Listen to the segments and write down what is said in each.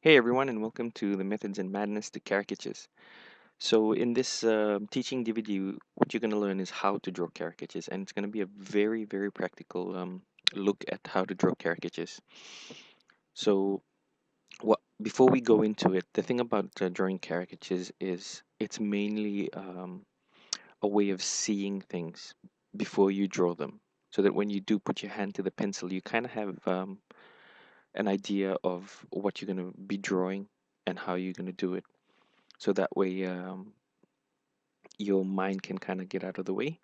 Hey everyone, and welcome to the Methods and Madness to Caricatures. So, in this teaching DVD, what you're going to learn is how to draw caricatures, and it's going to be a very, very practical look at how to draw caricatures. So, what before we go into it, the thing about drawing caricatures is it's mainly a way of seeing things before you draw them, so that when you do put your hand to the pencil, you kind of have an idea of what you're going to be drawing and how you're going to do it. So that way your mind can kind of get out of the way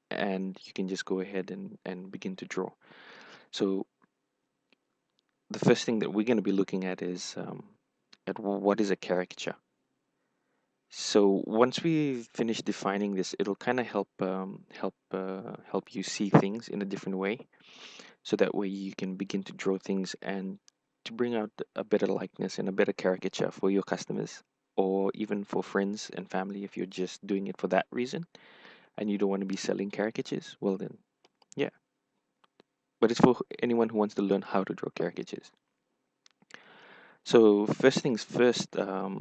and you can just go ahead and begin to draw. So the first thing that we're going to be looking at is at what is a caricature. So once we finish defining this, it'll kind of help you see things in a different way, so that way you can begin to draw things and to bring out a better likeness and a better caricature for your customers, or even for friends and family if you're just doing it for that reason and you don't want to be selling caricatures. Well then, yeah, but it's for anyone who wants to learn how to draw caricatures. So first things first, the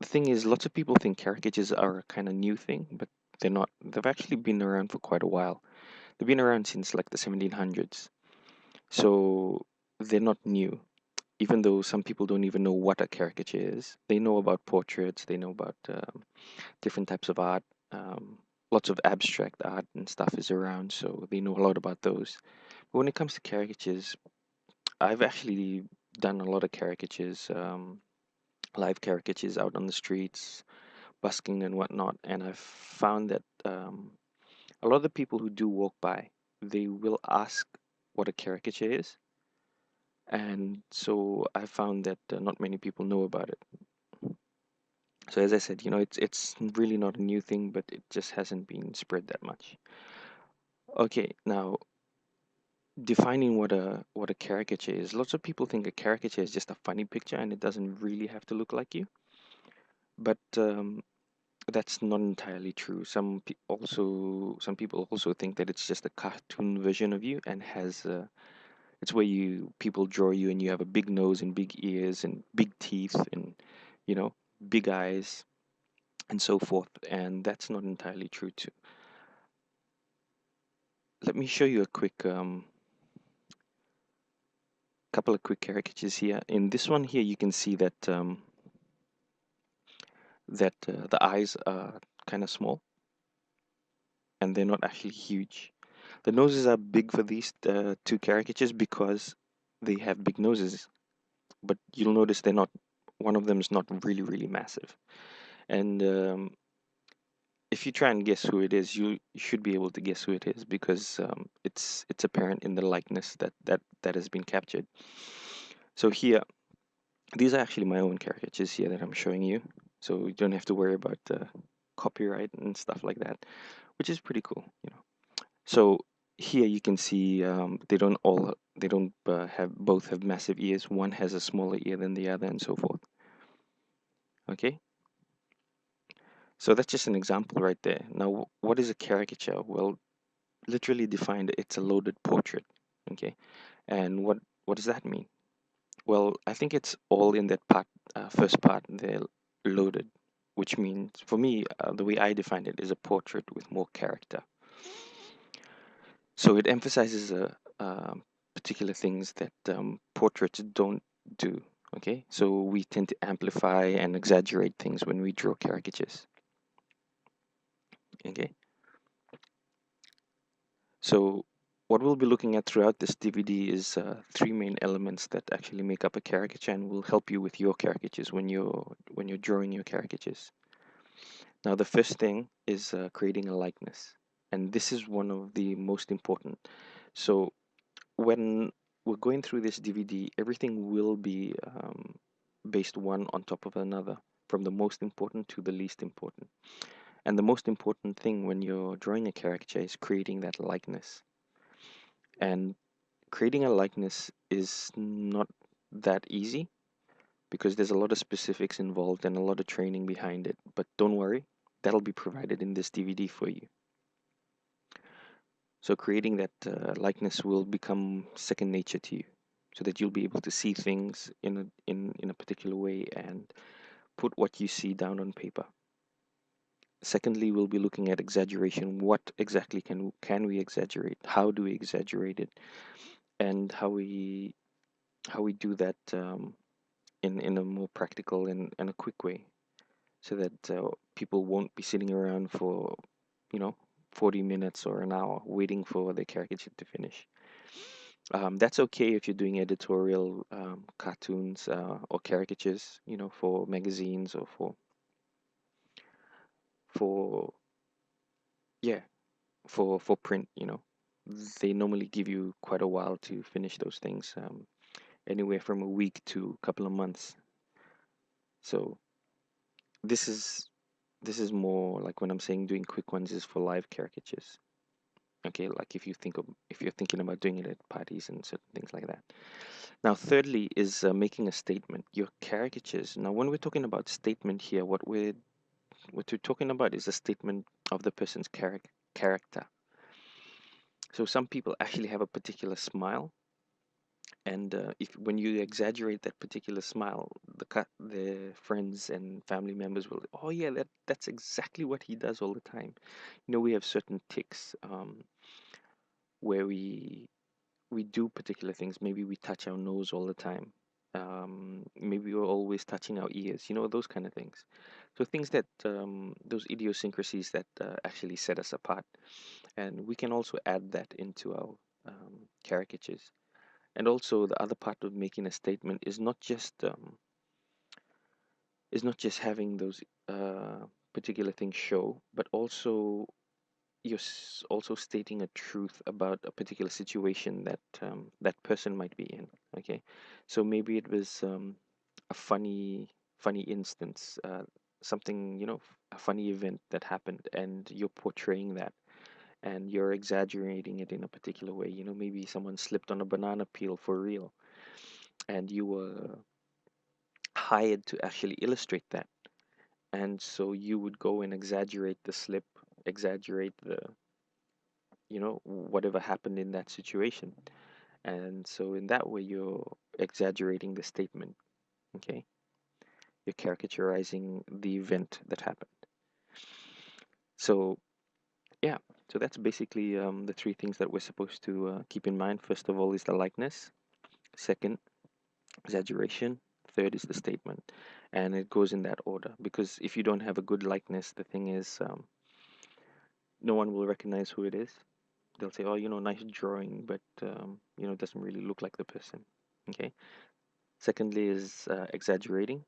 thing is, lots of people think caricatures are a kind of new thing, but they're not. They've actually been around for quite a while. They've been around since like the 1700s. So they're not new. Even though some people don't even know what a caricature is, they know about portraits, they know about different types of art. Lots of abstract art and stuff is around, so they know a lot about those. But when it comes to caricatures, I've actually done a lot of caricatures, live caricatures out on the streets, busking and whatnot, and I've found that a lot of the people who do walk by, they will ask what a caricature is, and so I found that not many people know about it. So as I said, it's really not a new thing, but it just hasn't been spread that much. Okay, now defining what a caricature is. Lots of people think a caricature is just a funny picture and it doesn't really have to look like you. But that's not entirely true. Some people also think that it's just a cartoon version of you and has it's where you people draw you and you have a big nose and big ears and big teeth and you know big eyes and so forth. And that's not entirely true too. Let me show you a quick couple of quick caricatures here. In this one here, you can see that the eyes are kind of small and they're not actually huge. The noses are big for these two caricatures because they have big noses, but you'll notice they're not, one of them is not really, really massive. And if you try and guess who it is, you should be able to guess who it is because it's apparent in the likeness that has been captured. So here, these are actually my own caricatures here that I'm showing you, so you don't have to worry about copyright and stuff like that, which is pretty cool. So here you can see they don't have both have massive ears. One has a smaller ear than the other, and so forth. Okay, so that's just an example right there. Now, what is a caricature? Well, literally defined, it's a loaded portrait. Okay, and what does that mean? Well, I think it's all in that part, first part, they're loaded, which means for me, the way I define it is a portrait with more character. So it emphasizes particular things that portraits don't do. Okay, so we tend to amplify and exaggerate things when we draw caricatures. Okay, so what we'll be looking at throughout this DVD is three main elements that actually make up a caricature and will help you with your caricatures when you're drawing your caricatures. Now, the first thing is creating a likeness, and this is one of the most important. So when we're going through this DVD, everything will be based one on top of another, from the most important to the least important. And the most important thing when you're drawing a caricature is creating that likeness. And creating a likeness is not that easy because there's a lot of specifics involved and a lot of training behind it. But don't worry, that'll be provided in this DVD for you. So creating that likeness will become second nature to you. so that you'll be able to see things in a particular way and put what you see down on paper. Secondly, we'll be looking at exaggeration. What exactly can we exaggerate? How do we exaggerate it? And how we do that in a more practical and a quick way, so that people won't be sitting around for, you know, 40 minutes or an hour waiting for the caricature to finish. That's okay if you're doing editorial cartoons or caricatures, for magazines or for yeah, for print. They normally give you quite a while to finish those things, anywhere from a week to a couple of months. So this is this is more like when I'm saying doing quick ones is for live caricatures. Okay, like if you're thinking about doing it at parties and certain things like that. Now, thirdly is making a statement. Your caricatures. Now, when we're talking about statement here, what we're talking about is a statement of the person's character. So some people actually have a particular smile, and if when you exaggerate that particular smile, the friends and family members will, oh yeah, that's exactly what he does all the time. We have certain tics, where we do particular things. Maybe we touch our nose all the time. Maybe we're always touching our ears. Those kind of things. So things that those idiosyncrasies that actually set us apart, and we can also add that into our caricatures. And also, the other part of making a statement is not just having those particular things show, but also also stating a truth about a particular situation that that person might be in. Okay, so maybe it was a funny instance, something, a funny event that happened, and you're portraying that, and you're exaggerating it in a particular way. Maybe someone slipped on a banana peel for real, and you were hired to actually illustrate that. And so you would go and exaggerate the slip, exaggerate the, whatever happened in that situation. And so in that way, you're exaggerating the statement. Okay, you're caricaturizing the event that happened. So yeah, so that's basically the three things that we're supposed to keep in mind. First of all is the likeness. Second, exaggeration. Third is the statement, and it goes in that order, because if you don't have a good likeness, the thing is, no one will recognize who it is. They'll say, oh, nice drawing, but it doesn't really look like the person. Okay. Secondly is exaggerating,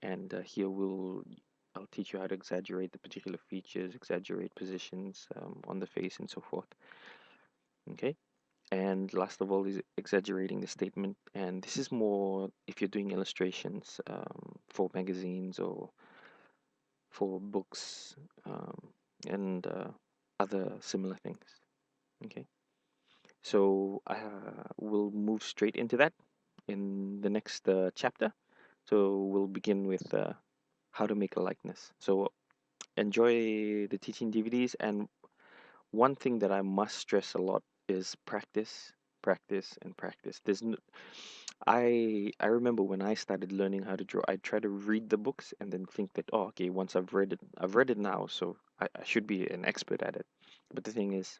and here I'll teach you how to exaggerate the particular features, exaggerate positions on the face, and so forth. Okay. And last of all is exaggerating the statement, and this is more if you're doing illustrations for magazines or for books, and other similar things. Okay. So I will move straight into that in the next chapter. So we'll begin with how to make a likeness. So enjoy the teaching DVDs. And one thing that I must stress a lot is practice, practice, and practice. I remember when I started learning how to draw, I try to read the books and then think that, oh, okay, once I've read it now, so I should be an expert at it. But the thing is,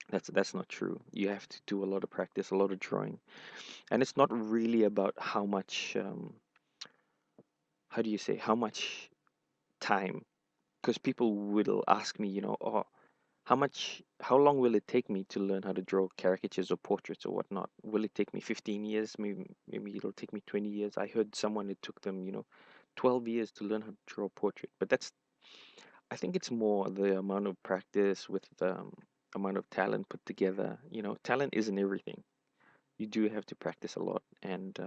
that's not true. You have to do a lot of practice, a lot of drawing, and it's not really about how much, how do you say, how much time. Because people will ask me, oh, how long will it take me to learn how to draw caricatures or portraits or whatnot? Will it take me 15 years? Maybe it'll take me 20 years. I heard someone, it took them, 12 years to learn how to draw a portrait. But I think it's more the amount of practice with amount of talent put together. Talent isn't everything. You do have to practice a lot. And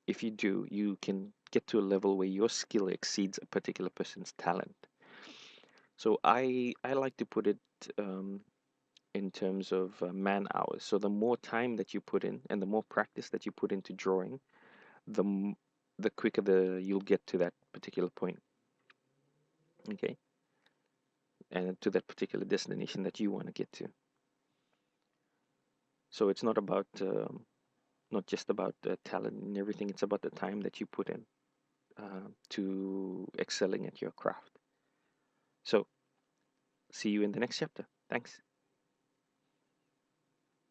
if you do, you can get to a level where your skill exceeds a particular person's talent. So I like to put it um, in terms of man hours. So the more time that you put in and the more practice that you put into drawing, the m- the quicker you'll get to that particular point. Okay, and to that particular destination that you want to get to. So it's not about not just about the talent and everything. It's about the time that you put in to excelling at your craft. So, see you in the next chapter. Thanks.